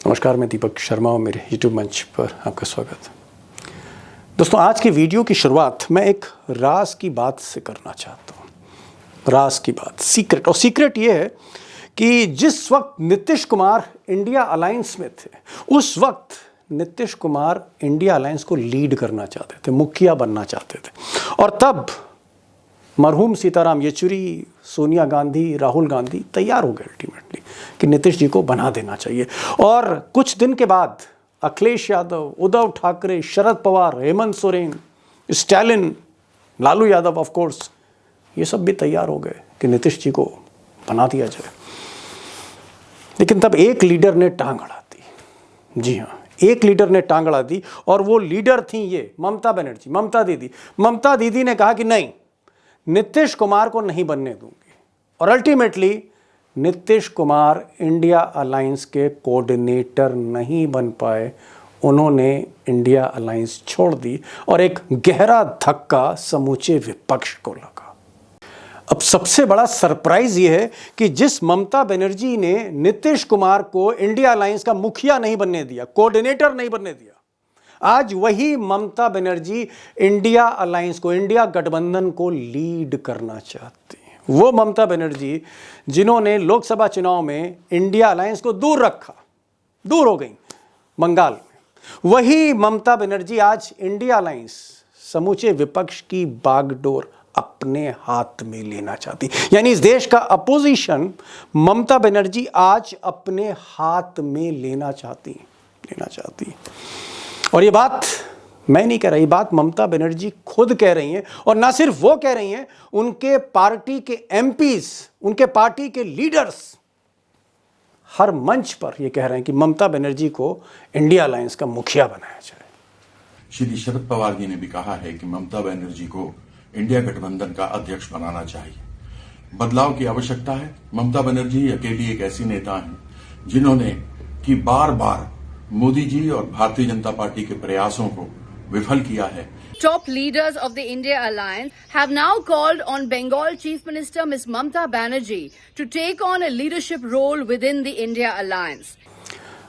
नमस्कार, मैं दीपक शर्मा और मेरे YouTube मंच पर आपका स्वागत है। दोस्तों, आज की वीडियो की शुरुआत मैं एक राज की बात से करना चाहता हूँ। राज की बात, सीक्रेट। और सीक्रेट ये है कि जिस वक्त नीतीश कुमार इंडिया अलायंस में थे, उस वक्त नीतीश कुमार इंडिया अलायंस को लीड करना चाहते थे, मुखिया बनना चाहते थे। और तब मरहूम सीताराम येचुरी, सोनिया गांधी, राहुल गांधी तैयार हो गए अल्टीमेटली कि नीतीश जी को बना देना चाहिए। और कुछ दिन के बाद अखिलेश यादव, उद्धव ठाकरे, शरद पवार, हेमंत सोरेन, स्टालिन, लालू यादव ऑफ कोर्स, ये सब भी तैयार हो गए कि नीतीश जी को बना दिया जाए। लेकिन तब एक लीडर ने टांग अड़ा दी। जी हाँ, एक लीडर ने टांग अड़ा दी और वो लीडर थी ये ममता बनर्जी, ममता दीदी। ममता दीदी ने कहा कि नहीं, नीतीश कुमार को नहीं बनने दूंगी। और ultimately Nitish Kumar India alliance के कोऑर्डिनेटर नहीं बन पाए। उन्होंने इंडिया अलायंस छोड़ दी और एक गहरा धक्का समूचे विपक्ष को लगा। अब सबसे बड़ा सरप्राइज यह है कि जिस ममता बनर्जी ने नीतीश कुमार को इंडिया अलायंस का मुखिया नहीं बनने दिया, कोऑर्डिनेटर नहीं बनने दिया, आज वही ममता बनर्जी इंडिया अलायंस को, इंडिया गठबंधन को लीड करना चाहती हैं। वो ममता बनर्जी जिन्होंने लोकसभा चुनाव में इंडिया अलायंस को दूर रखा, दूर हो गई बंगाल में, वही ममता बनर्जी आज इंडिया अलायंस, समूचे विपक्ष की बागडोर अपने हाथ में लेना चाहती। यानी इस देश का अपोजिशन ममता बनर्जी आज अपने हाथ में लेना चाहती। और ये बात मैं नहीं कह रहा, ये बात ममता बनर्जी खुद कह रही हैं। और ना सिर्फ वो कह रही हैं, उनके पार्टी के एमपीज, उनके पार्टी के लीडर्स हर मंच पर ये कह रहे हैं कि ममता बनर्जी को इंडिया अलायंस का मुखिया बनाया जाए। श्री शरद पवार जी ने भी कहा है कि ममता बनर्जी को इंडिया गठबंधन का अध्यक्ष बनाना चाहिए। बदलाव की आवश्यकता है। ममता बनर्जी अकेली एक ऐसी नेता हैं जिन्होंने कि बार बार मोदी जी और भारतीय जनता पार्टी के प्रयासों को विफल किया है। Top leaders of the India Alliance have now called on Bengal Chief Minister Ms. Mamta Banerjee to take on a leadership role within the India Alliance.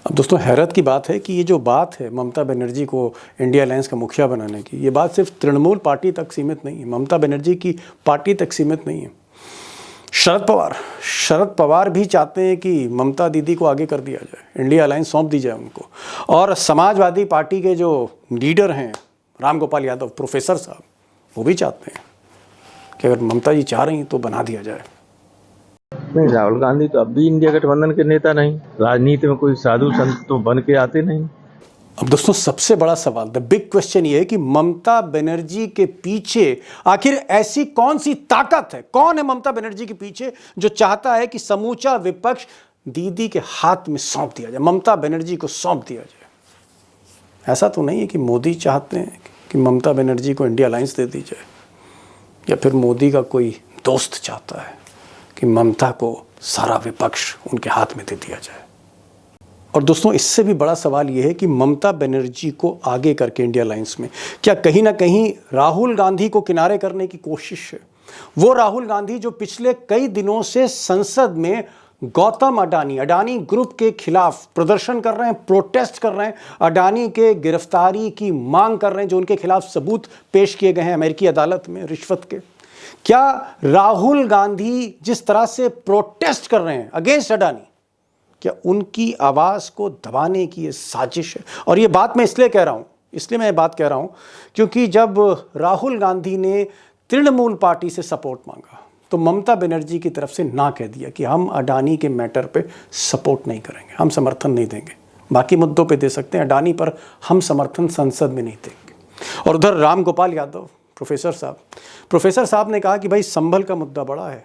अब दोस्तों, हैरत की बात है कि ये जो बात है ममता बनर्जी को इंडिया अलायंस का मुखिया बनाने की, ये बात सिर्फ तृणमूल पार्टी तक सीमित नहीं है, ममता बनर्जी की पार्टी तक सीमित नहीं है। शरद पवार भी चाहते हैं कि ममता दीदी को आगे कर दिया जाए, इंडिया अलायंस सौंप दी जाए उनको। और समाजवादी पार्टी के जो लीडर हैं राम गोपाल यादव, प्रोफेसर साहब, वो भी चाहते हैं कि अगर ममता जी चाह रही हैं तो बना दिया जाए। नहीं, राहुल गांधी तो अब भी इंडिया गठबंधन के नेता नहीं। राजनीति में कोई साधु संत तो बन के आते नहीं। अब दोस्तों, सबसे बड़ा सवाल, द बिग क्वेश्चन ये है कि ममता बनर्जी के पीछे आखिर ऐसी कौन सी ताकत है, कौन है ममता बनर्जी के पीछे जो चाहता है कि समूचा विपक्ष दीदी के हाथ में सौंप दिया जाए, ममता बनर्जी को सौंप दिया जाए। ऐसा तो नहीं है कि मोदी चाहते हैं कि ममता बनर्जी को इंडिया अलायंस दे दी जाए, या फिर मोदी का कोई दोस्त चाहता है कि ममता को सारा विपक्ष उनके हाथ में दे दिया जाए। और दोस्तों, इससे भी बड़ा सवाल यह है कि ममता बनर्जी को आगे करके इंडिया अलायंस में क्या कहीं ना कहीं राहुल गांधी को किनारे करने की कोशिश है? वो राहुल गांधी जो पिछले कई दिनों से संसद में गौतम अडानी ग्रुप के खिलाफ प्रदर्शन कर रहे हैं, प्रोटेस्ट कर रहे हैं, अडानी के गिरफ्तारी की मांग कर रहे हैं, जो उनके खिलाफ सबूत पेश किए गए हैं अमेरिकी अदालत में रिश्वत के। क्या राहुल गांधी जिस तरह से प्रोटेस्ट कर रहे हैं अगेंस्ट अडानी, क्या उनकी आवाज़ को दबाने की ये साजिश है? और ये बात मैं इसलिए कह रहा हूं क्योंकि जब राहुल गांधी ने तृणमूल पार्टी से सपोर्ट मांगा तो ममता बनर्जी की तरफ से ना कह दिया कि हम अडानी के मैटर पे सपोर्ट नहीं करेंगे, हम समर्थन नहीं देंगे। बाकी मुद्दों पे दे सकते हैं, अडानी पर हम समर्थन संसद में नहीं देंगे। और उधर राम गोपाल यादव, प्रोफेसर साहब ने कहा कि भाई संभल का मुद्दा बड़ा है,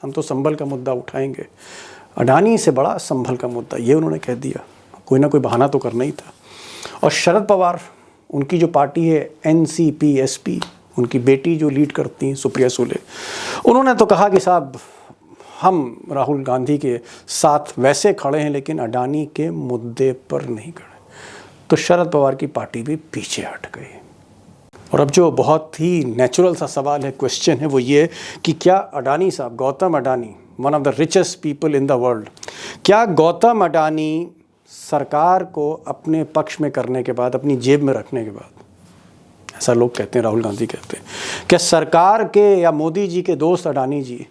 हम तो संभल का मुद्दा उठाएंगे, अडानी से बड़ा संभल का मुद्दा, ये उन्होंने कह दिया। कोई ना कोई बहाना तो करना ही था। और शरद पवार, उनकी जो पार्टी है NCP-SP, उनकी बेटी जो लीड करती हैं सुप्रिया सुले, उन्होंने तो कहा कि साहब हम राहुल गांधी के साथ वैसे खड़े हैं लेकिन अडानी के मुद्दे पर नहीं खड़े। तो शरद पवार की पार्टी भी पीछे हट गई। और अब जो बहुत ही नेचुरल सा सवाल है, क्वेश्चन है, वो ये कि क्या अडानी साहब, Gautam Adani, one of the richest people in the world, क्या गौतम अडानी सरकार को अपने पक्ष में करने के बाद, अपनी जेब में रखने के बाद, ऐसा लोग कहते हैं, राहुल गांधी कहते हैं, कि सरकार के या मोदी जी के दोस्त अडानी जी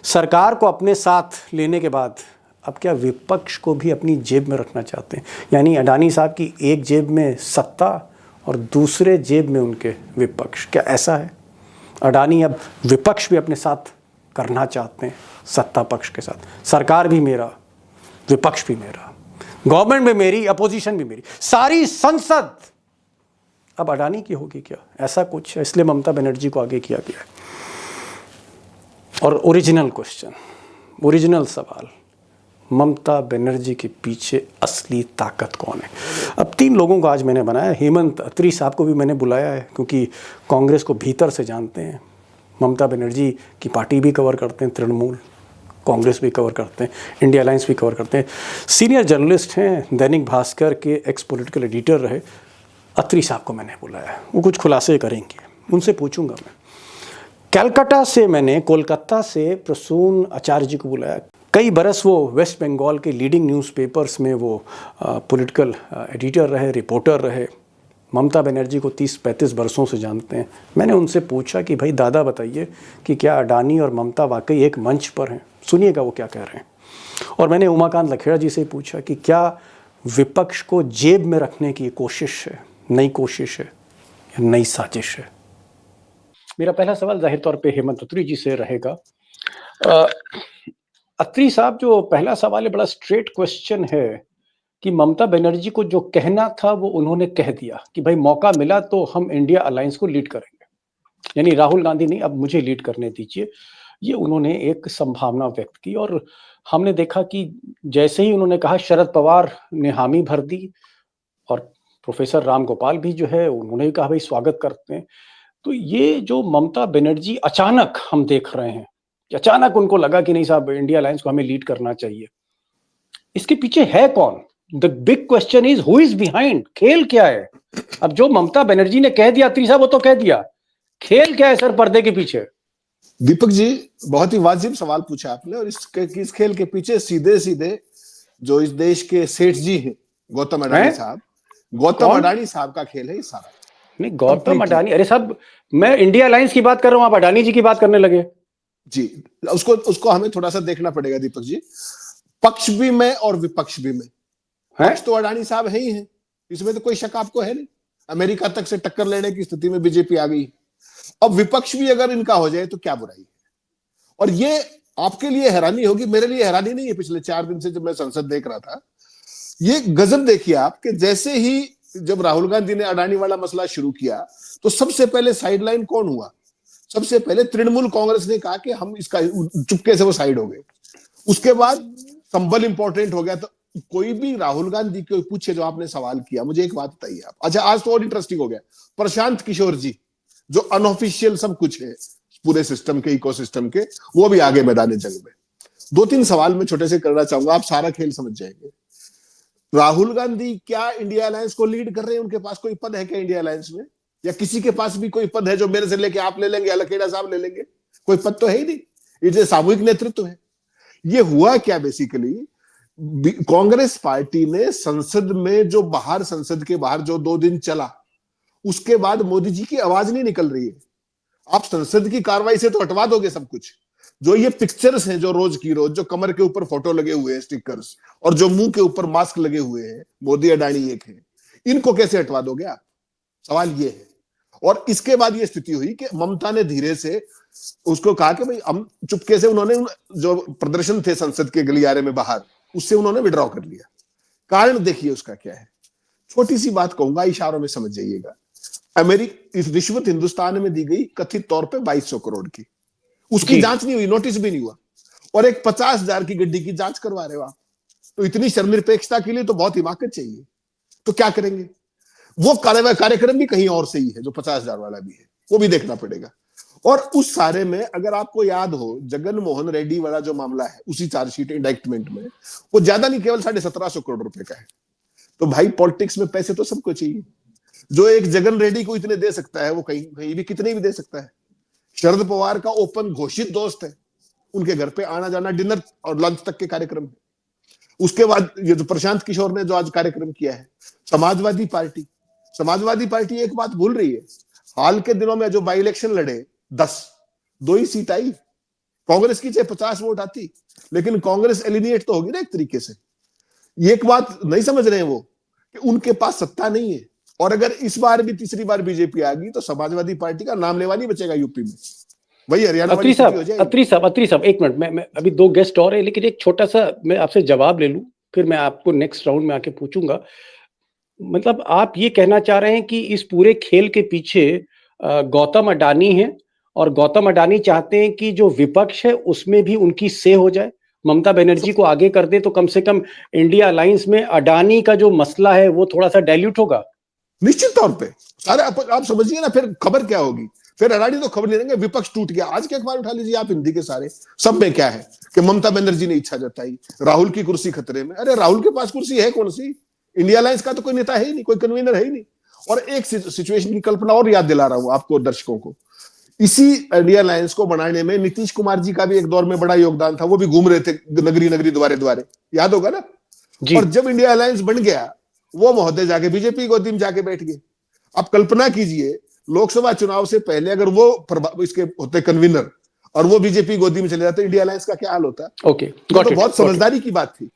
सरकार को अपने साथ लेने के बाद अब क्या विपक्ष को भी अपनी जेब में रखना चाहते हैं? यानी अडानी साहब की एक जेब में सत्ता और दूसरे जेब में उनके विपक्ष, क्या ऐसा है? अडानी अब विपक्ष भी अपने साथ करना चाहते हैं, सत्ता पक्ष के साथ। सरकार भी मेरा, विपक्ष भी मेरा, गवर्नमेंट भी मेरी, अपोजिशन भी मेरी, सारी संसद अब अडानी की होगी क्या? ऐसा कुछ है, इसलिए ममता बनर्जी को आगे किया गया है। और ओरिजिनल क्वेश्चन, ओरिजिनल सवाल, ममता बनर्जी के पीछे असली ताकत कौन है? अब 3 लोगों को आज मैंने बनाया। हेमंत अत्री साहब को भी मैंने बुलाया है क्योंकि कांग्रेस को भीतर से जानते हैं, ममता बनर्जी की पार्टी भी कवर करते हैं, तृणमूल कांग्रेस भी कवर करते हैं, इंडिया अलायंस भी कवर करते हैं, सीनियर जर्नलिस्ट हैं, दैनिक भास्कर के एक्स पॉलिटिकल एडिटर रहे। अत्री साहब को मैंने बुलाया, वो कुछ खुलासे करेंगे, उनसे पूछूंगा मैं। कलकत्ता से मैंने, कोलकाता से प्रसून आचार्य जी को बुलाया। कई बरस वो वेस्ट बंगाल के लीडिंग न्यूज़पेपर्स में वो पॉलिटिकल एडिटर रहे, रिपोर्टर रहे। ममता बनर्जी को 30-35 बरसों से जानते हैं। मैंने उनसे पूछा कि भाई दादा बताइए कि क्या अडानी और ममता वाकई एक मंच पर हैं? सुनिएगा वो क्या कह रहे हैं। और मैंने उमाकांत लखेड़ा जी से पूछा कि क्या विपक्ष को जेब में रखने की कोशिश है, नई कोशिश है या नई साजिश है? मेरा पहला सवाल जाहिर तौर पे हेमंत अत्री जी से रहेगा। अत्री साहब, जो पहला सवाल है बड़ा स्ट्रेट क्वेश्चन है कि ममता बनर्जी को जो कहना था वो उन्होंने कह दिया कि भाई मौका मिला तो हम इंडिया अलायंस को लीड करेंगे, यानी राहुल गांधी नहीं, अब मुझे लीड करने दीजिए। ये उन्होंने एक संभावना व्यक्त की और हमने देखा कि जैसे ही उन्होंने कहा, शरद पवार ने हामी भर दी और प्रोफेसर राम गोपाल भी जो है उन्होंने भी कहा भाई स्वागत करते हैं। तो ये जो ममता बनर्जी अचानक हम देख रहे हैं कि अचानक उनको लगा कि नहीं साहब इंडिया अलायंस को हमें लीड करना चाहिए, इसके पीछे है कौन? The big question is who is behind? खेल क्या है? अब जो ममता बनर्जी ने कह दिया अत्री साहब, वो तो कह दिया, खेल क्या है सर पर्दे के पीछे? दीपक जी, बहुत ही वाजिब सवाल पूछा आपने। और इस खेल के पीछे सीधे सीधे जो इस देश के सेठ जी हैं, गौतम अडानी साहब, गौतम अडानी साहब का खेल है ये सारा। नहीं, गौतम अडानी, अरे साहब मैं इंडिया अलायंस की बात कर रहा हूं, आप अडानी जी की बात करने लगे। जी, उसको हमें थोड़ा सा देखना पड़ेगा दीपक जी। पक्ष भी में और विपक्ष भी में। पक्ष तो अडानी साहब है ही है, इसमें तो कोई शक आपको है नहीं। अमेरिका तक से टक्कर लेने की स्थिति में बीजेपी आ गई। अब विपक्ष भी अगर इनका हो जाए तो क्या बुराई है? और ये आपके लिए हैरानी होगी, मेरे लिए हैरानी नहीं है। पिछले 4 दिन से जब मैं संसद देख रहा था, ये गजब देखिए आप कि जैसे ही जब राहुल गांधी ने अडानी वाला मसला शुरू किया तो सबसे पहले साइडलाइन कौन हुआ? सबसे पहले तृणमूल कांग्रेस ने कहा कि हम इसका, चुपके से वो साइड हो गए। उसके बाद संबल इंपॉर्टेंट हो गया। तो कोई भी राहुल गांधी को पूछे, जो आपने सवाल किया, मुझे एक बात बताइए आप। अच्छा, आज तो और इंटरेस्टिंग हो गया, प्रशांत किशोर जी जो अनऑफिशियल सब कुछ है पूरे सिस्टम के, इकोसिस्टम के, वो भी आगे मैदान जंग में। 2-3 सवाल मैं छोटे से करना चाहूंगा, आप सारा खेल समझ जाएंगे। राहुल गांधी क्या इंडिया अलायंस को लीड कर रहे हैं? उनके पास कोई पद है क्या इंडिया अलायंस में? या किसी के पास भी कोई पद है जो मेरे से लेके आप ले लेंगे या लखेड़ा साहब ले लेंगे? कोई पद तो है ही नहीं। ये सामूहिक नेतृत्व है। ये हुआ क्या बेसिकली, कांग्रेस पार्टी ने संसद में जो बाहर, संसद के बाहर जो 2 दिन चला, उसके बाद मोदी जी की आवाज नहीं निकल रही है। आप संसद की कार्रवाई से तो हटवा दोगे सब कुछ। जो ये पिक्चर्स हैं जो रोज की रोज, जो कमर के ऊपर फोटो लगे हुए हैं स्टिकर्स, और जो मुंह के ऊपर मास्क लगे हुए हैं, मोदी अडानी एक है, इनको कैसे हटवा दोगे आप? सवाल ये है। और इसके बाद ये स्थिति हुई कि ममता ने धीरे से उसको कहा कि भाई हम चुपके से, उन्होंने जो प्रदर्शन थे संसद के गलियारे में बाहर, उससे उन्होंने विड्रॉ कर लिया। कारण देखिए उसका क्या है। छोटी सी बात कहूंगा, इशारों में समझ जाइएगा। इस रिश्वत हिंदुस्तान में दी गई कथित तौर पे 2200 करोड़ की, उसकी जांच नहीं हुई, नोटिस भी नहीं हुआ, और एक 50,000 की गड्डी की जांच करवा रहे हो आप। तो इतनी शर्मनिरपेक्षता के लिए तो बहुत हिमाकत चाहिए। तो क्या करेंगे? वो कार्यक्रम भी कहीं और से ही है, जो 50,000 वाला भी है, वो भी देखना पड़ेगा। और उस सारे में अगर आपको याद हो, जगन मोहन रेड्डी वाला जो मामला है, उसी चार्जशीट इंडाइक्टमेंट में, वो ज्यादा नहीं, केवल 1750 करोड़ रुपए का है। तो भाई पॉलिटिक्स में पैसे तो सबको चाहिए। जो एक जगन रेड्डी को इतने दे सकता है, वो कहीं कहीं भी कितने भी दे सकता है। शरद पवार का ओपन घोषित दोस्त है, उनके घर पे आना जाना, डिनर और लंच तक के कार्यक्रम है। उसके बाद ये जो प्रशांत किशोर ने जो आज कार्यक्रम किया है, समाजवादी पार्टी एक बात भूल रही है, हाल के दिनों में जो बाई इलेक्शन लड़े 2 ही सीट आई, कांग्रेस की चाहे 50 वोट आती, लेकिन कांग्रेस एलिमिनेट तो होगी ना एक तरीके से। ये एक बात नहीं समझ रहे हैं वो कि उनके पास सत्ता नहीं है, और अगर इस बार भी तीसरी बार बीजेपी आ गई तो समाजवादी पार्टी का नाम लेवा नहीं बचेगा यूपी में, वही हरियाणा वाली स्थिति हो जाएगी। अत्री साहब एक मिनट, मैं अभी 2 गेस्ट और है, लेकिन एक छोटा सा मैं आपसे जवाब ले लूं, फिर मैं आपको नेक्स्ट राउंड में आके पूछूंगा। मतलब आप ये कहना चाह रहे हैं कि इस पूरे खेल के पीछे गौतम अडानी है, और गौतम अडानी चाहते हैं कि जो विपक्ष है उसमें भी उनकी से हो जाए, ममता बनर्जी को आगे कर दे, तो कम से कम इंडिया अलायंस में अडानी का जो मसला है वो थोड़ा सा डाइल्यूट होगा। निश्चित तौर पे सारे आप समझिए ना, फिर खबर क्या होगी, फिर अडानी तो खबर ले लेंगे विपक्ष टूट गया। आज के अखबार उठा लीजिए आप, हिंदी के सारे, सब में क्या है कि ममता बनर्जी ने इच्छा जताई, राहुल की कुर्सी खतरे में। अरे राहुल के पास कुर्सी है कौन सी, इंडिया अलायंस का तो कोई नेता है ही नहीं, कोई कन्वीनर है ही नहीं। और एक सिचुएशन की कल्पना और याद दिला रहा हूं आपको, दर्शकों को, इसी इंडिया अलायंस को बनाने में नीतीश कुमार जी का भी एक दौर में बड़ा योगदान था, वो भी घूम रहे थे नगरी नगरी द्वारे, याद होगा ना जी। और जब इंडिया अलायंस बन गया, वो महोदय जाके बीजेपी गोदी में जाके बैठ गए। अब कल्पना कीजिए, लोकसभा चुनाव से पहले अगर वो इसके होते कन्वीनर और वो बीजेपी गोदी में चले जाते, इंडिया अलायंस का क्या हाल होता। ओके, तो बहुत समझदारी की बात थी।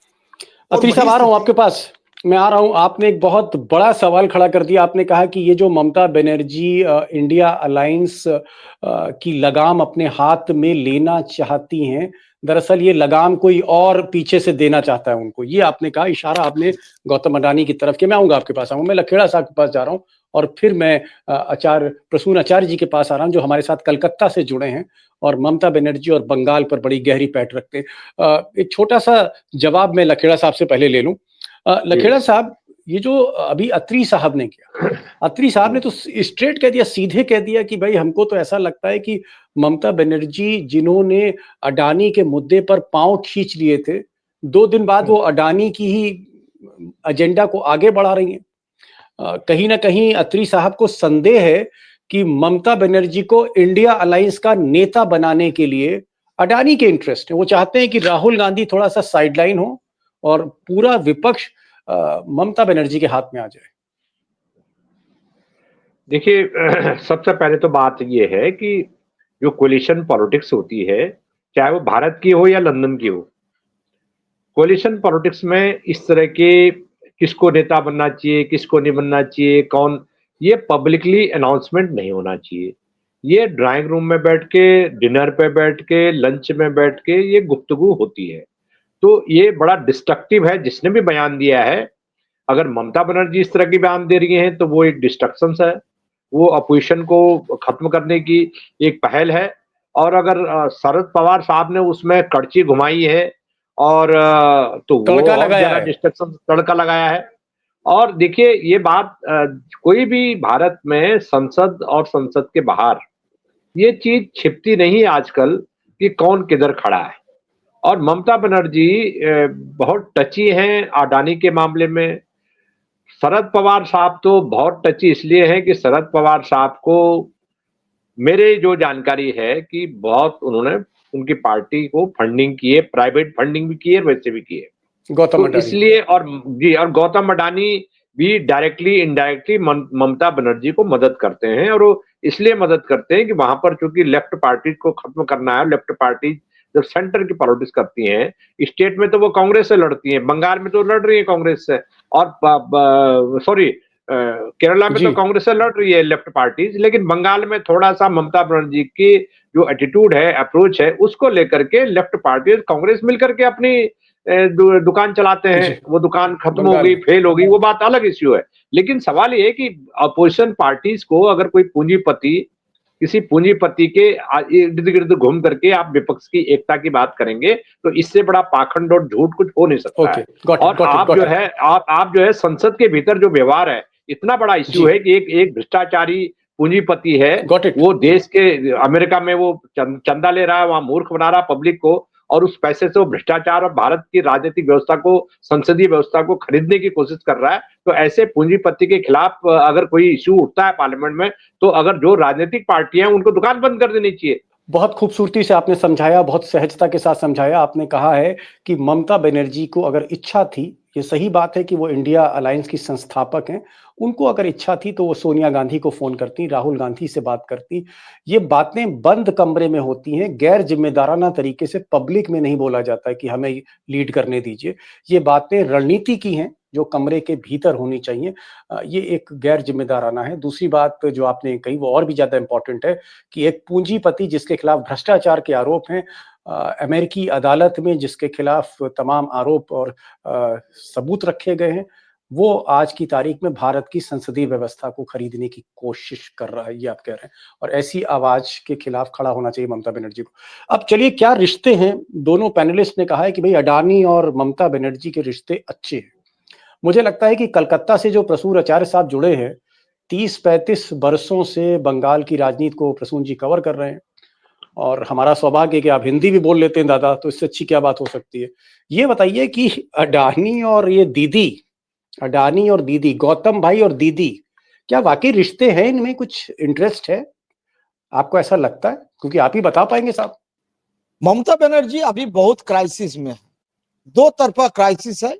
अत्री साहब, आ रहा हूं आपके पास, मैं आ रहा हूं। आपने एक बहुत बड़ा सवाल खड़ा कर दिया। आपने कहा कि ये जो ममता बनर्जी इंडिया अलायंस की लगाम अपने हाथ में लेना चाहती हैं, दरअसल ये लगाम कोई और पीछे से देना चाहता है उनको, ये आपने कहा, इशारा आपने गौतम अडानी की तरफ किया। मैं आऊंगा आपके पास, मैं लखेड़ा साहब के पास जा रहा हूं, और फिर मैं प्रसून आचार्य जी के पास आ रहा हूं, जो हमारे साथ कलकत्ता से जुड़े हैं और ममता बनर्जी और बंगाल पर बड़ी गहरी पैठ रखते हैं। एक छोटा सा जवाब मैं लखेड़ा साहब से पहले ले लूं। लखेड़ा साहब, ये जो अभी अत्री साहब ने किया, अत्री साहब ने तो स्ट्रेट कह दिया, सीधे कह दिया कि भाई हमको तो ऐसा लगता है कि ममता बनर्जी, जिन्होंने अडानी के मुद्दे पर पांव खींच लिए थे, 2 दिन बाद वो अडानी की ही एजेंडा को आगे बढ़ा रही हैं। कहीं ना कहीं अत्री साहब को संदेह है कि ममता बनर्जी को इंडिया अलायंस का नेता बनाने के लिए अडानी के इंटरेस्ट है। वो चाहते हैं कि राहुल गांधी थोड़ा सा साइडलाइन हो और पूरा विपक्ष ममता बनर्जी के हाथ में आ जाए। देखिए, सबसे पहले तो बात ये है कि जो कोलिशन पॉलिटिक्स होती है, चाहे वो भारत की हो या लंदन की हो, कोलिशन पॉलिटिक्स में इस तरह के किसको नेता बनना चाहिए, किसको नहीं बनना चाहिए, कौन, ये पब्लिकली अनाउंसमेंट नहीं होना चाहिए। ये ड्राइंग रूम में बैठ के, डिनर पे बैठ के, लंच में बैठ के ये गुफ्तगू होती है। तो ये बड़ा डिस्ट्रक्टिव है। जिसने भी बयान दिया है, अगर ममता बनर्जी इस तरह की बयान दे रही हैं तो वो एक डिस्ट्रक्शन है, वो अपोजिशन को खत्म करने की एक पहल है। और अगर शरद पवार साहब ने उसमें कड़ची घुमाई है और तो वो ज्यादा डिस्ट्रक्शन, तड़का लगाया है। और देखिए, ये बात कोई भी भारत में संसद और संसद के बाहर ये चीज छिपती नहीं आजकल कि कौन किधर खड़ा है। और ममता बनर्जी बहुत टची हैं अडानी के मामले में। शरद पवार साहब तो बहुत टची इसलिए हैं कि शरद पवार साहब को, मेरे जो जानकारी है कि बहुत उन्होंने उनकी पार्टी को फंडिंग की है, प्राइवेट फंडिंग भी की है, वैसे भी की है गौतम अडानी। इसलिए और गौतम अडानी भी डायरेक्टली इनडायरेक्टली ममता बनर्जी को मदद करते हैं। और वो इसलिए मदद करते हैं कि वहां पर चूंकि लेफ्ट पार्टी को खत्म करना है, लेफ्ट पार्टी जब सेंटर की पॉलिटिक्स करती हैं, स्टेट में तो वो कांग्रेस से लड़ती हैं, बंगाल में तो लड़ रही है कांग्रेस से, और सॉरी केरला में तो कांग्रेस से लड़ रही है लेफ्ट पार्टीज, लेकिन बंगाल में थोड़ा सा ममता बनर्जी की जो एटीट्यूड है, अप्रोच है, उसको लेकर के लेफ्ट पार्टीज कांग्रेस मिलकर के अपनी दुकान चलाते हैं। वो दुकान खत्म हो गई, फेल हो गई, वो बात अलग इश्यू है। लेकिन सवाल ये है कि अपोजिशन पार्टीज को अगर कोई पूंजीपति, किसी पूंजीपति के इर्द गिर्द घूम करके आप विपक्ष की एकता की बात करेंगे, तो इससे बड़ा पाखंड और झूठ कुछ हो नहीं सकता है। और आप जो है संसद के भीतर जो व्यवहार है, इतना बड़ा इश्यू है कि एक भ्रष्टाचारी पूंजीपति है, वो देश के अमेरिका में वो चंदा ले रहा है, वहां मूर्ख बना रहा है पब्लिक को, और उस पैसे से वो भ्रष्टाचार और भारत की राजनीतिक व्यवस्था को, संसदीय व्यवस्था को खरीदने की कोशिश कर रहा है। तो ऐसे पूंजीपति के खिलाफ अगर कोई इश्यू उठता है पार्लियामेंट में, तो अगर जो राजनीतिक पार्टियां, उनको दुकान बंद कर देनी चाहिए। बहुत खूबसूरती से आपने समझाया, बहुत सहजता के साथ समझाया। आपने कहा है कि ममता बनर्जी को अगर इच्छा थी, ये सही बात है कि वो इंडिया अलायंस की संस्थापक हैं, उनको अगर इच्छा थी तो वो सोनिया गांधी को फ़ोन करती, राहुल गांधी से बात करती। ये बातें बंद कमरे में होती हैं, गैर ज़िम्मेदाराना तरीके से पब्लिक में नहीं बोला जाता है कि हमें लीड करने दीजिए। ये बातें रणनीति की हैं, जो कमरे के भीतर होनी चाहिए। ये एक गैर ज़िम्मेदाराना है। दूसरी बात जो आपने कही वो और भी ज़्यादा इम्पोर्टेंट है कि एक पूंजीपति जिसके खिलाफ भ्रष्टाचार के आरोप हैं, अमेरिकी अदालत में जिसके खिलाफ तमाम आरोप और सबूत रखे गए हैं, वो आज की तारीख में भारत की संसदीय व्यवस्था को खरीदने की कोशिश कर रहा है, ये आप कह रहे हैं। और ऐसी आवाज के खिलाफ खड़ा होना चाहिए ममता बनर्जी को। अब चलिए क्या रिश्ते हैं, दोनों पैनलिस्ट ने कहा है कि भाई अडानी और ममता बनर्जी के रिश्ते अच्छे हैं। मुझे लगता है कि कलकत्ता से जो प्रसून आचार्य साहब जुड़े हैं, 30-35 बरसों से बंगाल की राजनीति को प्रसून जी कवर कर रहे हैं। और हमारा सौभाग्य है कि आप हिंदी भी बोल लेते हैं दादा, तो इससे अच्छी क्या बात हो सकती है। ये बताइए कि अडानी और ये दीदी, अडानी और दीदी, गौतम भाई और दीदी, क्या वाकई रिश्ते हैं, इनमें कुछ इंटरेस्ट है? आपको ऐसा लगता है? क्योंकि आप ही बता पाएंगे साहब। ममता बनर्जी अभी बहुत क्राइसिस में है, दो तरफा क्राइसिस है।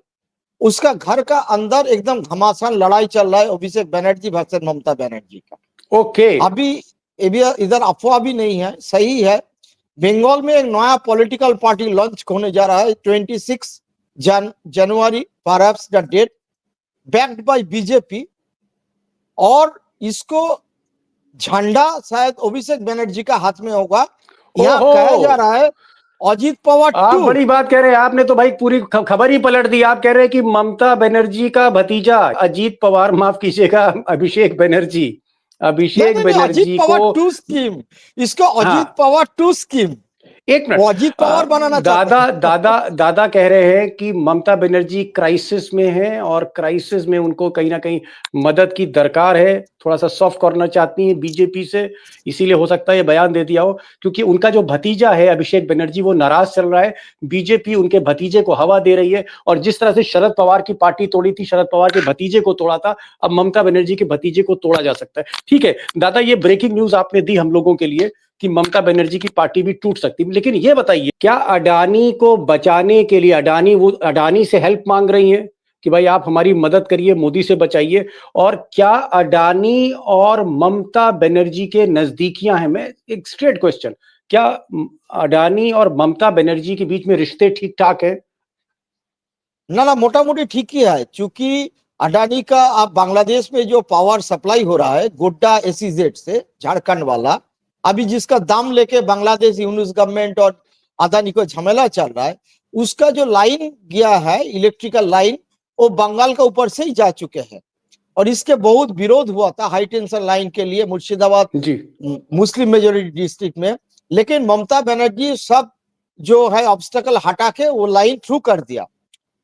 उसका घर का अंदर एकदम घमासान लड़ाई चल रहा है अभिषेक बनर्जी वर्सेस ममता बनर्जी का। ओके। अभी इधर अफवाह भी नहीं है, सही है। बंगाल में एक नया पॉलिटिकल पार्टी लॉन्च होने जा रहा है 26 जनवरी perhaps the date, backed by BJP. और इसको झंडा शायद अभिषेक बनर्जी का हाथ में होगा। यहाँ कहा जा रहा है अजीत पवार आप बड़ी बात कह रहे हैं। आपने तो भाई पूरी खबर ही पलट दी। आप कह रहे हैं कि ममता बनर्जी का भतीजा अजीत पवार, माफ कीजिएगा, अभिषेक बनर्जी, अभिषेक बनर्जी को टू स्कीम, इसको अजीत पवार टू स्कीम। एक मिनट, अजीत पवार बनाना दादा कह रहे हैं कि ममता बनर्जी क्राइसिस में है और क्राइसिस में उनको कहीं ना कहीं मदद की दरकार है, थोड़ा सा सॉफ्ट कॉर्नर चाहती हैं बीजेपी से, इसीलिए हो सकता है ये बयान दे दिया हो। क्योंकि उनका जो भतीजा है अभिषेक बनर्जी वो नाराज चल रहा है, बीजेपी उनके भतीजे को हवा दे रही है। और जिस तरह से शरद पवार की पार्टी तोड़ी थी, शरद पवार के भतीजे को तोड़ा था, अब ममता बनर्जी के भतीजे को तोड़ा जा सकता है। ठीक है दादा, ये ब्रेकिंग न्यूज आपने दी हम लोगों के लिए कि ममता बनर्जी की पार्टी भी टूट सकती है। लेकिन ये बताइए, क्या अडानी को बचाने के लिए अडानी से हेल्प मांग रही हैं कि भाई आप हमारी मदद करिए, मोदी से बचाइए? और क्या अडानी और ममता बनर्जी के नजदीकियां हैं? मैं एक स्ट्रेट क्वेश्चन, क्या अडानी और ममता बनर्जी के बीच में रिश्ते ठीक ठाक है? ना, मोटा मोटी ठीक ही है। क्योंकि अडानी का अब बांग्लादेश में जो पावर सप्लाई हो रहा है गोड्डा एसीजेड से, झारखंड वाला, अभी जिसका दाम लेके बांग्लादेश यूनिस गवर्नमेंट और अदानी को झमेला चल रहा है, उसका जो लाइन गया है इलेक्ट्रिकल लाइन, वो बंगाल के ऊपर से ही जा चुके हैं। और इसके बहुत विरोध हुआ था हाई टेंशन लाइन के लिए मुर्शिदाबाद मुस्लिम मेजोरिटी डिस्ट्रिक्ट में। लेकिन ममता बनर्जी सब जो है ऑब्स्टेकल हटा के वो लाइन थ्रू कर दिया।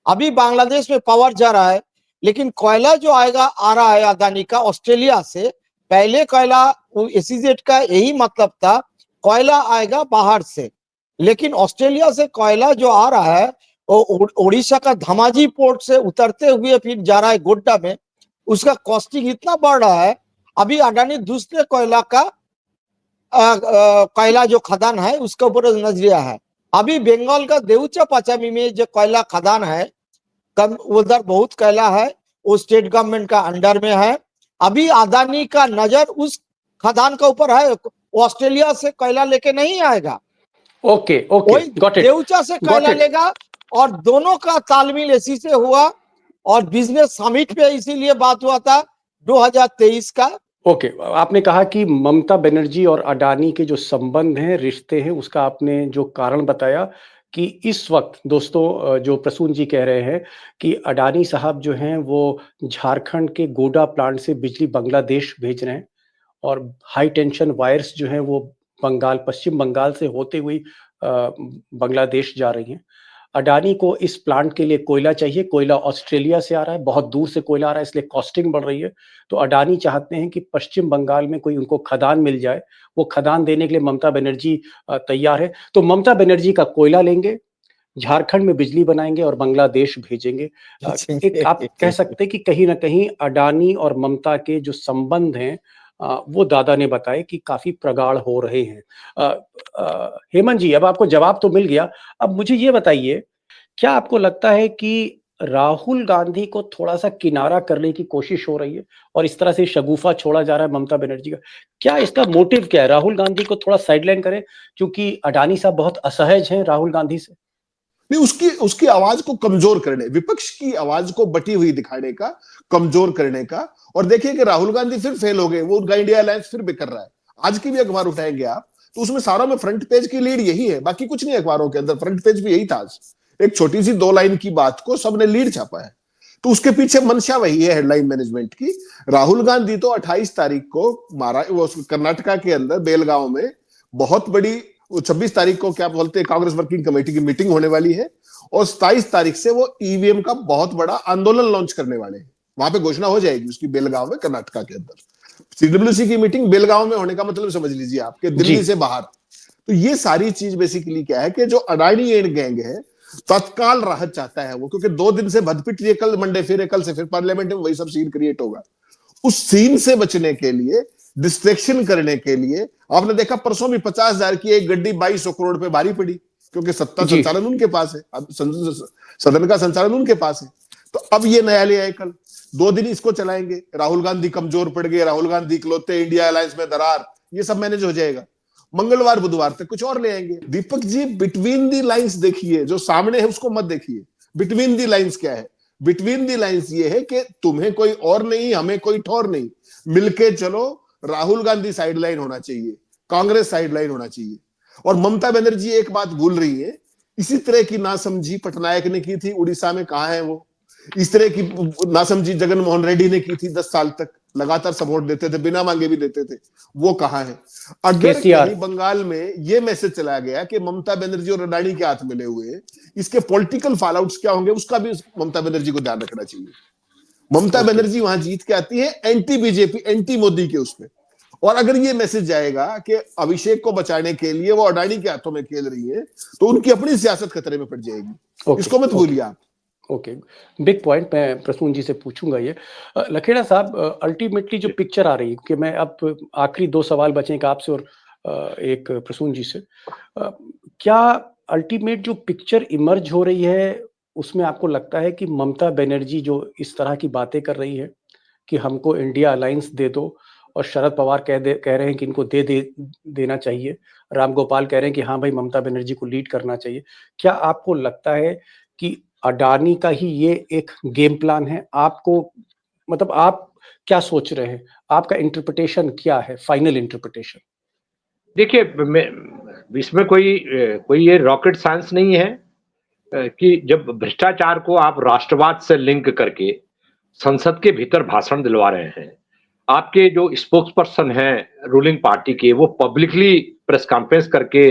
अभी बांग्लादेश में पावर जा रहा है, लेकिन कोयला जो आ रहा है अदानी का ऑस्ट्रेलिया से, पहले कोयला एसीजेड का यही मतलब था कोयला आएगा बाहर से, लेकिन ऑस्ट्रेलिया से कोयला जो आ रहा है वो उड़ीसा का धमाजी पोर्ट से उतरते हुए फिर जा रहा है गोड्डा में। उसका कॉस्टिंग इतना बढ़ रहा है। अभी अडानी दूसरे कोयला जो खदान है उसके ऊपर नजरिया है। अभी बंगाल का देउचा पचामी में जो कोयला खदान है, उधर बहुत कोयला है, वो स्टेट गवर्नमेंट का अंडर में है। अभी अदानी का नजर उस खदान के ऊपर है, ऑस्ट्रेलिया से कोयला लेके नहीं आएगा। Okay, got it. देउचा से कोयला लेगा। और दोनों का तालमेल इसी से हुआ और बिजनेस समिट पे इसीलिए बात हुआ था 2023 का। ओके, आपने कहा कि ममता बनर्जी और अडानी के जो संबंध हैं, रिश्ते हैं, उसका आपने जो कारण बताया कि इस वक्त दोस्तों जो प्रसून जी कह रहे हैं कि अडानी साहब जो हैं वो झारखंड के गोडा प्लांट से बिजली बांग्लादेश भेज रहे हैं और हाई टेंशन वायर्स जो हैं वो पश्चिम बंगाल से होते हुए बांग्लादेश जा रही हैं। अडानी को इस प्लांट के लिए कोयला चाहिए, कोयला ऑस्ट्रेलिया से आ रहा है, बहुत दूर से कोयला आ रहा है, इसलिए कॉस्टिंग बढ़ रही है। तो अडानी चाहते हैं कि पश्चिम बंगाल में कोई उनको खदान मिल जाए, वो खदान देने के लिए ममता बनर्जी तैयार है। तो ममता बनर्जी का कोयला लेंगे, झारखंड में बिजली बनाएंगे और बांग्लादेश भेजेंगे। एक आप कह सकते हैं कि कहीं ना कहीं अडानी और ममता के जो संबंध हैं वो दादा ने बताए कि काफी प्रगाढ़ हो रहे हैं। हेमंत जी, अब आपको जवाब तो मिल गया। अब मुझे ये बताइए, क्या आपको लगता है कि राहुल गांधी को थोड़ा-सा किनारा करने की कोशिश हो रही है और इस तरह से शगुफा छोड़ा जा रहा है ममता बनर्जी का? क्या इसका मोटिव क्या है? राहुल गांधी को थोड़ा साइडलाइन करें क्योंकि अडानी साहब बहुत असहज हैं राहुल गांधी से? नहीं, उसकी उसकी आवाज को कमजोर करने, विपक्ष की आवाज को बटी हुई दिखाने का, कमजोर करने का। और देखिए कि राहुल गांधी फिर फेल हो गए, वो उनका इंडिया अलायंस फिर बिखर रहा है। आज की भी अखबार उठाएंगे आप तो उसमें सारों में फ्रंट पेज की लीड यही है, बाकी कुछ नहीं। अखबारों के अंदर फ्रंट पेज भी यही था। आज एक छोटी सी 2 लाइन की बात को सबने लीड छापा है। तो उसके पीछे मंशा वही है, हेडलाइन मैनेजमेंट की। राहुल गांधी तो 28 तारीख को वो कर्नाटका के अंदर बेलगांव में बहुत बड़ी, 26 तारीख को क्या बोलते हैं, कांग्रेस वर्किंग कमेटी की मीटिंग होने वाली है और 27 तारीख से वो ईवीएम का बहुत बड़ा आंदोलन लॉन्च करने वाले हैं। वहां पे घोषणा हो जाएगी उसकी, बेलगांव में, कर्नाटका के अंदर। सीडब्ल्यूसी की मीटिंग बेलगांव में होने का मतलब समझ लीजिए आपके, दिल्ली से बाहर। तो ये सारी चीज बेसिकली क्या है कि जो अडानी एंड गैंग है, तत्काल राहत चाहता है वो, क्योंकि 2 दिन से भदपिट रही है। कल मंडे फिर है, कल से फिर पार्लियामेंट में वही सब सीन क्रिएट होगा। उस सीन से बचने के लिए, डिस्ट्रैक्शन करने के लिए, आपने देखा परसों भी 50,000 की एक गड्डी 2200 करोड़ पे भारी पड़ी, क्योंकि सत्ता संचालन उनके पास है, अब सदन का संचालन उनके पास है। तो अब ये नया ले आए, कल 2 दिन इसको चलाएंगे। राहुल गांधी कमजोर पड़ गए, राहुल गांधी इकलौते, इंडिया अलायंस में दरार, ये सब मैनेज हो जाएगा। मंगलवार बुधवार तक कुछ और ले आएंगे। Deepak ji, between the lines देखिए, जो सामने है उसको मत देखिए। बिटवीन दी लाइंस क्या है? बिटवीन दी लाइंस ये है कि तुम्हें कोई और नहीं, हमें कोई ठौर नहीं, मिलके चलो। राहुल गांधी साइडलाइन होना चाहिए, कांग्रेस साइडलाइन होना चाहिए। और ममता बनर्जी एक बात भूल रही है, इसी तरह की नासमझी पटनायक ने की थी, उड़ीसा में कहां है वो? इस तरह की नासमझी जगन मोहन रेड्डी ने की थी 10 साल तक, लगातार सपोर्ट देते थे, बिना मांगे भी देते थे। वो कहां है? अगर कहीं बंगाल में ये मैसेज चला गया कि ममता बनर्जी और अडानी के हाथ मिले हुए, इसके पॉलिटिकल फॉलोआउट्स क्या होंगे, उसका भी ममता बनर्जी को ध्यान रखना चाहिए। ममता बनर्जी वहां जीत के आती है एंटी बीजेपी, एंटी मोदी के उसमें। और अगर ये मैसेज जाएगा कि अभिषेक को बचाने के लिए वो अडानी के हाथों में खेल रही है, तो उनकी अपनी सियासत खतरे में पड़ जाएगी। इसको मत भूलिए आप। Okay, big point. मैं प्रसून जी से पूछूंगा ये। लखेड़ा साहब, अल्टीमेटली जो पिक्चर आ रही है, कि मैं अब आखिरी 2 सवाल बचेंगे आपसे और एक प्रसून जी से। क्या अल्टीमेट जो पिक्चर इमर्ज हो रही है, उसमें आपको लगता है कि ममता बनर्जी जो इस तरह की बातें कर रही है कि हमको इंडिया अलायंस दे दो, और शरद पवार कह रहे हैं कि इनको देना चाहिए, राम गोपाल कह रहे हैं कि हाँ भाई ममता बनर्जी को लीड करना चाहिए, क्या आपको लगता है कि अडानी का ही ये एक गेम प्लान है? आपको, मतलब आप क्या सोच रहे हैं? आपका इंटरप्रिटेशन क्या है, फाइनल इंटरप्रिटेशन? देखिए, इसमें कोई ये रॉकेट साइंस नहीं है कि जब भ्रष्टाचार को आप राष्ट्रवाद से लिंक करके संसद के भीतर भाषण दिलवा रहे हैं, आपके जो स्पोक्स पर्सन हैं रूलिंग पार्टी के, वो पब्लिकली प्रेस कॉन्फ्रेंस करके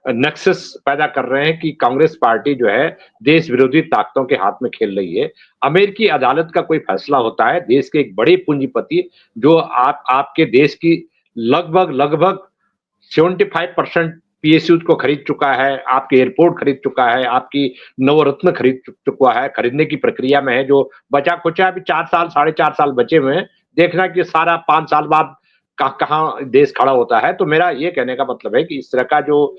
नेक्सस पैदा कर रहे हैं कि कांग्रेस पार्टी जो है देश विरोधी ताकतों के हाथ में खेल रही है। अमेरिकी अदालत का कोई फैसला होता है, देश के एक बड़े पूंजीपति जो आपके देश की लगभग 75% पीएसयू को खरीद चुका है, आपके एयरपोर्ट खरीद चुका है, आपकी नवरत्न खरीद चुका है, खरीदने की प्रक्रिया में है, जो बचा खुचा अभी 4 साल 4.5 साल बचे हुए हैं, देखना कि सारा 5 साल बाद कहां देश खड़ा होता है। तो मेरा ये कहने का मतलब है कि इस तरह का जो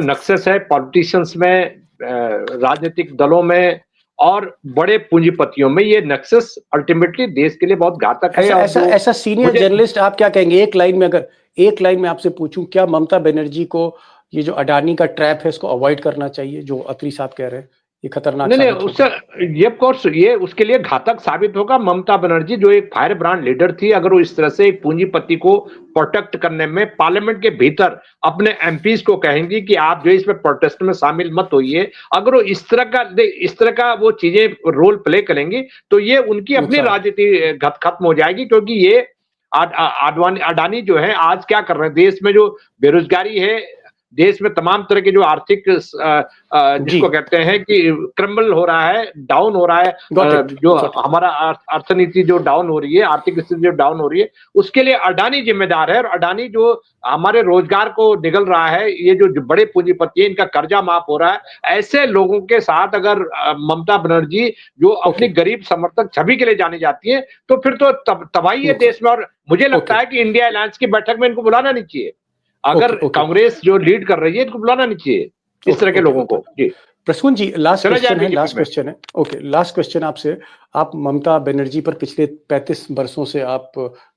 नक्सस है पॉलिटिशियंस में, राजनीतिक दलों में और बड़े पूंजीपतियों में, ये नक्सस अल्टीमेटली देश के लिए बहुत घातक है। ऐसा सीनियर जर्नलिस्ट आप क्या कहेंगे? एक लाइन में, अगर एक लाइन में आपसे पूछूं, क्या ममता बनर्जी को ये जो अडानी का ट्रैप है इसको अवॉइड करना चाहिए, जो अत्री साहब कह रहे हैं, ये खतरनाक? नहीं, उससे ये ऑफ कोर्स ये उसके लिए घातक साबित होगा। ममता बनर्जी जो एक फायर ब्रांड लीडर थी, अगर वो इस तरह से एक पूंजीपति को प्रोटेक्ट करने में पार्लियामेंट के भीतर अपने एमपीज को कहेंगी कि आप जो इसमें प्रोटेस्ट में शामिल मत होइए, अगर वो इस तरह का वो चीजें रोल प्ले करेंगी, तो ये उनकी अपनी राजनीति खत्म हो जाएगी। क्योंकि ये अडानी जो है आज क्या कर रहे हैं, देश में जो बेरोजगारी है, देश में तमाम तरह के जो आर्थिक जिसको कहते हैं कि क्रम्बल हो रहा है, डाउन हो रहा है, जो हमारा अर्थनीति जो डाउन हो रही है, आर्थिक स्थिति जो डाउन हो रही है, उसके लिए अडानी जिम्मेदार है। और अडानी जो हमारे रोजगार को निगल रहा है, ये जो बड़े पूंजीपति है, इनका कर्जा माफ हो रहा है, ऐसे लोगों के साथ अगर ममता बनर्जी जो अपनी गरीब समर्थक छवि के लिए जानी जाती है, तो फिर तो तबाही है देश में। और मुझे लगता है कि इंडिया अलायंस की बैठक में इनको बुलाना नहीं चाहिए। अगर कांग्रेस जो लीड कर रही है, इनको बुलाना नहीं चाहिए इस तरह के लोगों को। जी प्रसून जी, लास्ट क्वेश्चन है। ओके, लास्ट क्वेश्चन आपसे। आप ममता बनर्जी पर पिछले 35 वर्षों से आप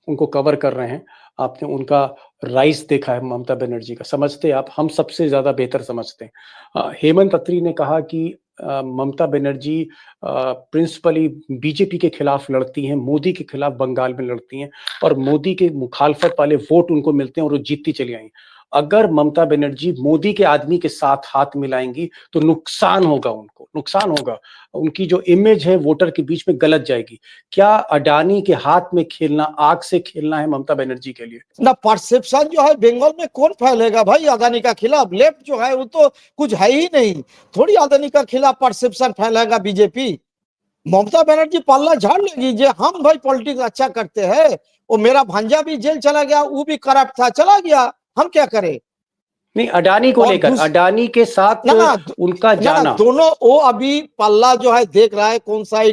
उनको कवर कर रहे हैं, आपने उनका राइज देखा है ममता बनर्जी का, समझते आप, हम सबसे ज्यादा बेहतर समझते हैं। हेमंत अत्री ने कहा कि ममता बनर्जी प्रिंसिपली बीजेपी के खिलाफ लड़ती हैं, मोदी के खिलाफ बंगाल में लड़ती हैं, और मोदी के मुखालफत वाले वोट उनको मिलते हैं और वो जीतती चली आई। अगर ममता बनर्जी मोदी के आदमी के साथ हाथ मिलाएंगी तो नुकसान होगा, उनको नुकसान होगा, उनकी जो इमेज है वोटर के बीच में गलत जाएगी। क्या अडानी के हाथ में खेलना, आग से खेलना है ममता बनर्जी के लिए? ना परसेप्शन जो है बंगाल में कौन फैलेगा भाई अदानी का खिलाफ? लेफ्ट जो है वो तो कुछ है ही नहीं, थोड़ी अदानी का खिलाफ परसेप्शन फैलाएगा बीजेपी। ममता बनर्जी पल्ला झाड़ लेगी जे हम भाई पॉलिटिक्स अच्छा करते हैं, वो मेरा भांजा भी जेल चला गया, वो भी करप्ट था, चला गया, हम क्या करें? नहीं, अडानी को लेकर, अडानी के साथ उनका जाना, दोनों वो अभी पल्ला जो है देख रहा है कौन सा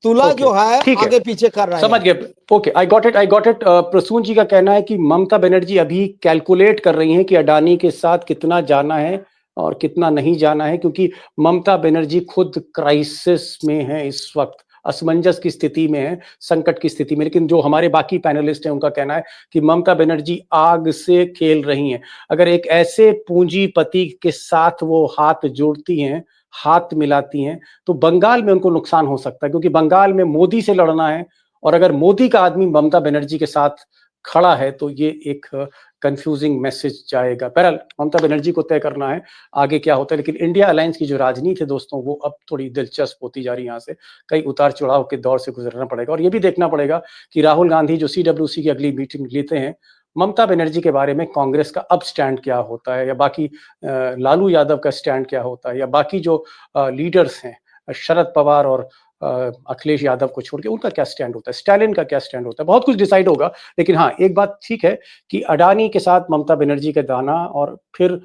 तुला जो है आगे पीछे कर रहा है। समझ गए। Okay, I got it. Prasoon ji का कहना है कि ममता बनर्जी अभी कैलकुलेट कर रही हैं कि अडानी के साथ कितना जाना है और कितना नहीं जाना है, क्योंकि ममता बनर्जी खुद क्राइसिस में है इस वक्त, असमंजस की स्थिति में है, संकट की स्थिति में। लेकिन जो हमारे बाकी पैनलिस्ट हैं उनका कहना है कि ममता बनर्जी आग से खेल रही हैं। अगर एक ऐसे पूंजीपति के साथ वो हाथ जोड़ती हैं, हाथ मिलाती हैं, तो बंगाल में उनको नुकसान हो सकता है, क्योंकि बंगाल में मोदी से लड़ना है, और अगर मोदी का आदमी ममता बनर्जी के साथ खड़ा है तो ये एक कंफ्यूजिंग मैसेज जाएगा। बहरहाल ममता बनर्जी को तय करना है आगे क्या होता है। लेकिन इंडिया अलायंस की जो राजनीति है दोस्तों, वो अब थोड़ी दिलचस्प होती जा रही है। यहाँ से कई उतार चढ़ाव के दौर से गुजरना पड़ेगा, और ये भी देखना पड़ेगा कि राहुल गांधी जो CWC की अगली मीटिंग लेते हैं, ममता बनर्जी के बारे में कांग्रेस का अब स्टैंड क्या होता है, या बाकी लालू यादव का स्टैंड क्या होता है, या बाकी जो लीडर्स हैं शरद पवार और अखिलेश यादव को छोड़ के उनका क्या स्टैंड होता है, स्टालिन का क्या स्टैंड होता है। बहुत कुछ डिसाइड होगा। लेकिन हाँ, एक बात ठीक है कि अडानी के साथ ममता बनर्जी का दाना और फिर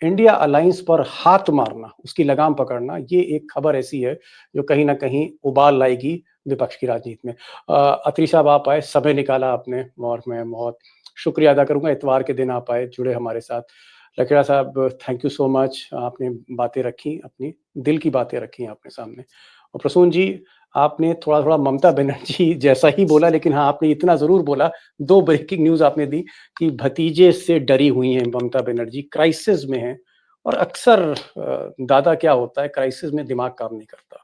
इंडिया अलायंस पर हाथ मारना, उसकी लगाम पकड़ना, ये एक खबर ऐसी है जो कहीं ना कहीं उबाल लाएगी विपक्ष की राजनीति में। अत्री साहब आप आए, समय निकाला आपने, और मैं बहुत शुक्रिया अदा करूंगा, इतवार के दिन आप आए, जुड़े हमारे साथ। लकेड़ा साहब, थैंक यू सो मच, आपने बातें रखी, अपनी दिल की बातें रखी आपने सामने। और प्रसून जी, आपने थोड़ा थोड़ा ममता बनर्जी जैसा ही बोला, लेकिन हाँ, आपने इतना जरूर बोला, 2 ब्रेकिंग न्यूज आपने दी कि भतीजे से डरी हुई हैं ममता बनर्जी, क्राइसिस में है। और अक्सर दादा क्या होता है, क्राइसिस में दिमाग काम नहीं करता,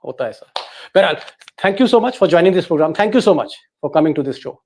होता है ऐसा। बहरहाल, thank you so much for joining this program, thank you so much for coming to this show.